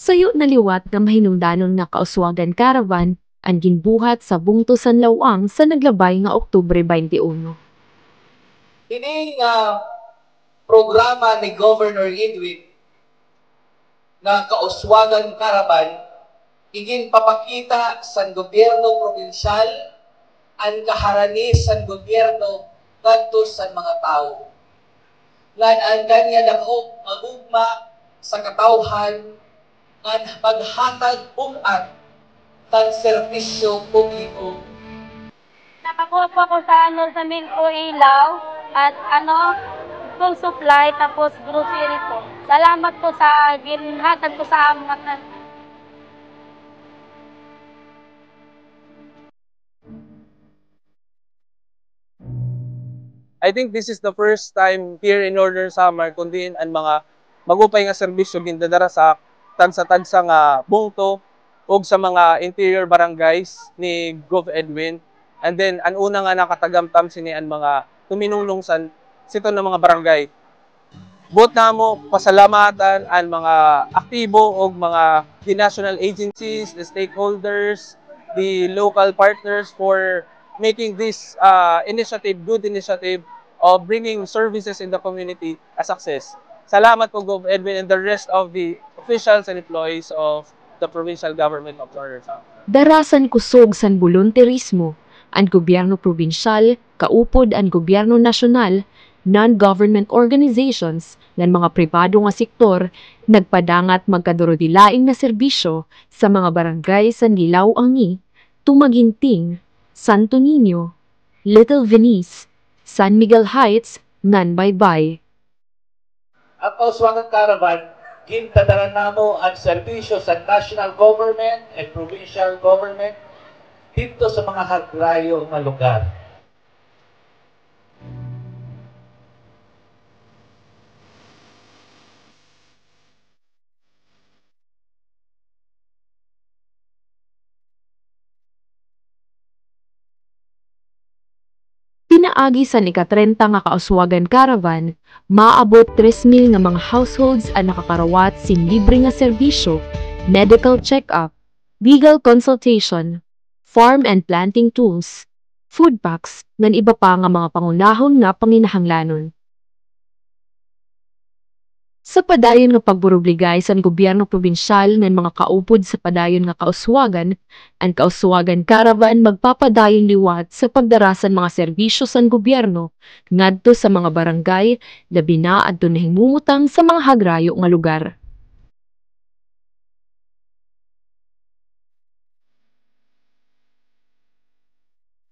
Sayo naliwat nga mahinungdanon nga kauswagan caravan ang ginbuhat sa bungtusan lawang sa naglabay nga Oktubre 21. Ini nga programa ni Governor Edwin nga kauswagan caravan igin papakita sa gobyerno provinsyal ang kaharani sa gobyerno ngadto sa mga tao. Lan ang kanya dako magugma sa katawhan ang paghatag umat tang serbisyo publiko. Nakakuha po ako sa Milko Ilaw at school supply tapos grocery po. Salamat po sa ginhatag ko sa mga I think this is the first time here in Northern Samar kundi ang mga magupay nga serbisyo gindadara sa tansa-tansa nga bungto ug sa mga interior barangays ni Gov Edwin. And then ang una nga nakatagamtam sini ang mga tuminulungsan sito ng mga barangay. Buot na mo pasalamatan ang mga aktibo o mga the national agencies, the stakeholders, the local partners for making this good initiative of bringing services in the community a success. Salamat po Gov Edwin and the rest of the officials and employees of the provincial government of Northern Samar. Darasan kusog san volunteerismo, ang gobyerno probinsyal, kaupod ang gobyerno nasyonal, non-government organizations, ng mga pribado nga sektor, nagpadangat magkadurodilaing na serbisyo sa mga barangay sa Nilaw-Angi, Tumaginting, Santo Niño, Little Venice, San Miguel Heights, Nanbaybay. Ang kauswagan caravan gintadaran namo ang serbisyo sa national government and provincial government dito sa mga hagrayo nga lugar. Pinaagi sa ika-30 nga kauswagan caravan, maabot 3,000 nga mga households ang nakakarawat sin libre nga serbisyo, medical check-up, legal consultation, farm and planting tools, food packs, ngan iba pa nga mga pangunahon nga panginahanglanon. Sa padayon nga pagburubligay sa gobyerno probinsyal ng mga kaupod sa padayon nga kauswagan, ang kauswagan caravan magpapadayon liwat sa pagdarasan mga serbisyo sa gobyerno ngadto sa mga barangay labi na adto nahimumutang sa mga hagrayo nga lugar.